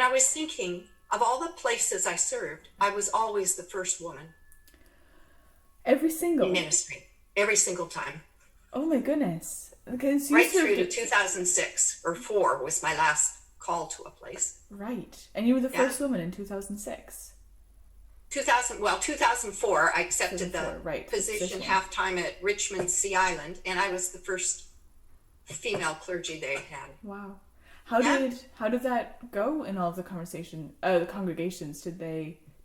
I was thinking, of all the places I served, I was always the first woman Every in single. ministry, every single time. Oh my goodness. Because you Right through served to 2006 or 4 was my last call to a place. right. And you were the Yeah. first woman in 2006. 2004, I accepted the 2004, right. position Position. half-time at Richmond Sea Island, and I was the first female clergy they had. Wow. How Yeah. did that go in all of the the congregations? Did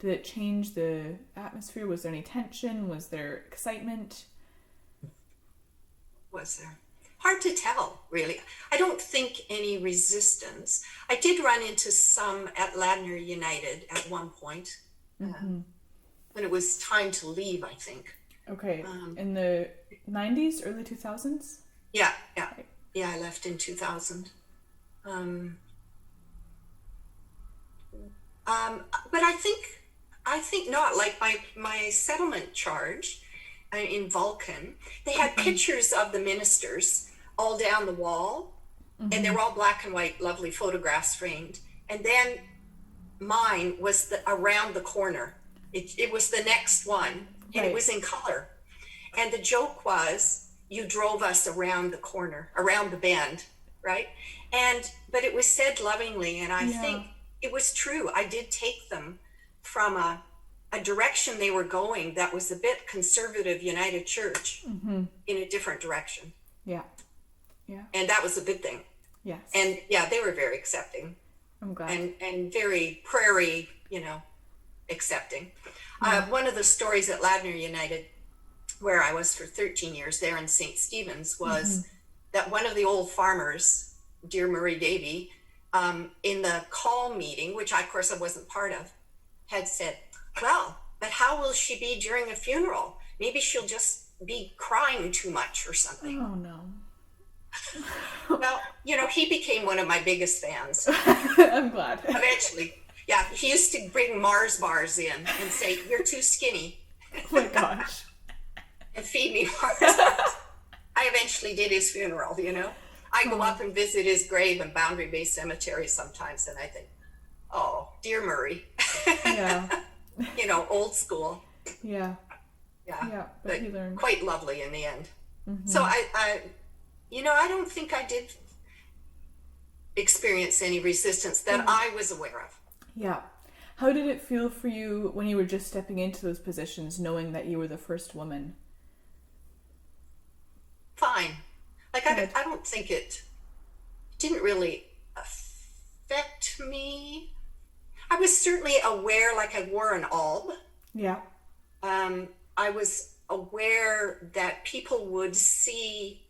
it change the atmosphere? Was there any tension? Was there excitement? Was there? Hard to tell, really. I don't think any resistance. I did run into some at Ladner United at one point, when it was time to leave, I think. Okay. In the 90s, early 2000s? Yeah, I left in 2000. But I think not. Like my settlement charge in Vulcan, they had pictures of the ministers all down the wall, and they were all black and white, lovely photographs framed. And then mine was around the corner. It was the next one, and it was in color. And the joke was, you drove us around the corner, around the bend, right? But it was said lovingly, and I think it was true. I did take them from a direction they were going that was a bit conservative United Church in a different direction. Yeah. Yeah. And that was a good thing. Yes. And yeah, they were very accepting. I'm glad. And very prairie, accepting. One of the stories at Ladner United, where I was for 13 years there in St. Stephen's, was that one of the old farmers, dear Murray Davy, in the call meeting, which of course I wasn't part of, had said, well, but how will she be during a funeral? Maybe she'll just be crying too much or something. Oh no. Well, he became one of my biggest fans. I'm glad. Eventually. Yeah, he used to bring Mars bars in and say, you're too skinny. Oh my gosh. And feed me Mars bars. I eventually did his funeral, I go up and visit his grave in Boundary Bay Cemetery sometimes, and I think, oh, dear Murray. Yeah. Old school. Yeah. Yeah. Yeah, but he learned. Quite lovely in the end. So I don't think I did experience any resistance that I was aware of. Yeah. How did it feel for you when you were just stepping into those positions, knowing that you were the first woman? Fine. Like, I don't think it didn't really affect me. I was certainly aware, like I wore an alb. Yeah. I was aware that people would see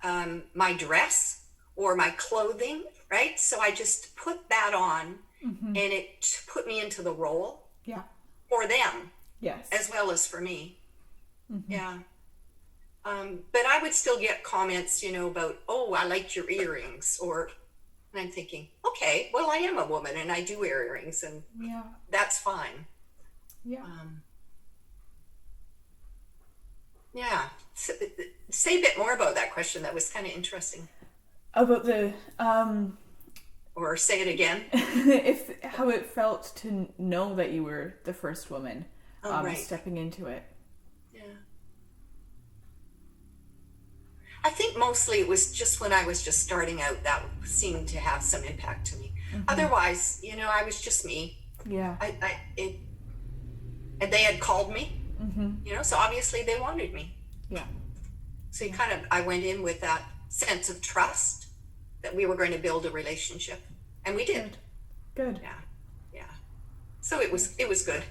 my dress or my clothing, right? So I just put that on, and it put me into the role. Yeah. For them. Yes. As well as for me. Yeah. But I would still get comments, about, oh, I liked your earrings, and I'm thinking, okay, well, I am a woman and I do wear earrings, and that's fine. Yeah. Yeah. So, say a bit more about that question. That was kind of interesting. About the Or say it again. how it felt to know that you were the first woman, Right. stepping into it. Yeah. I think mostly it was just when I was just starting out that seemed to have some impact to me. Otherwise, I was just me. Yeah. And they had called me, so obviously they wanted me. Yeah. So I went in with that sense of trust that we were going to build a relationship, and we did. Good. Yeah. So it was good.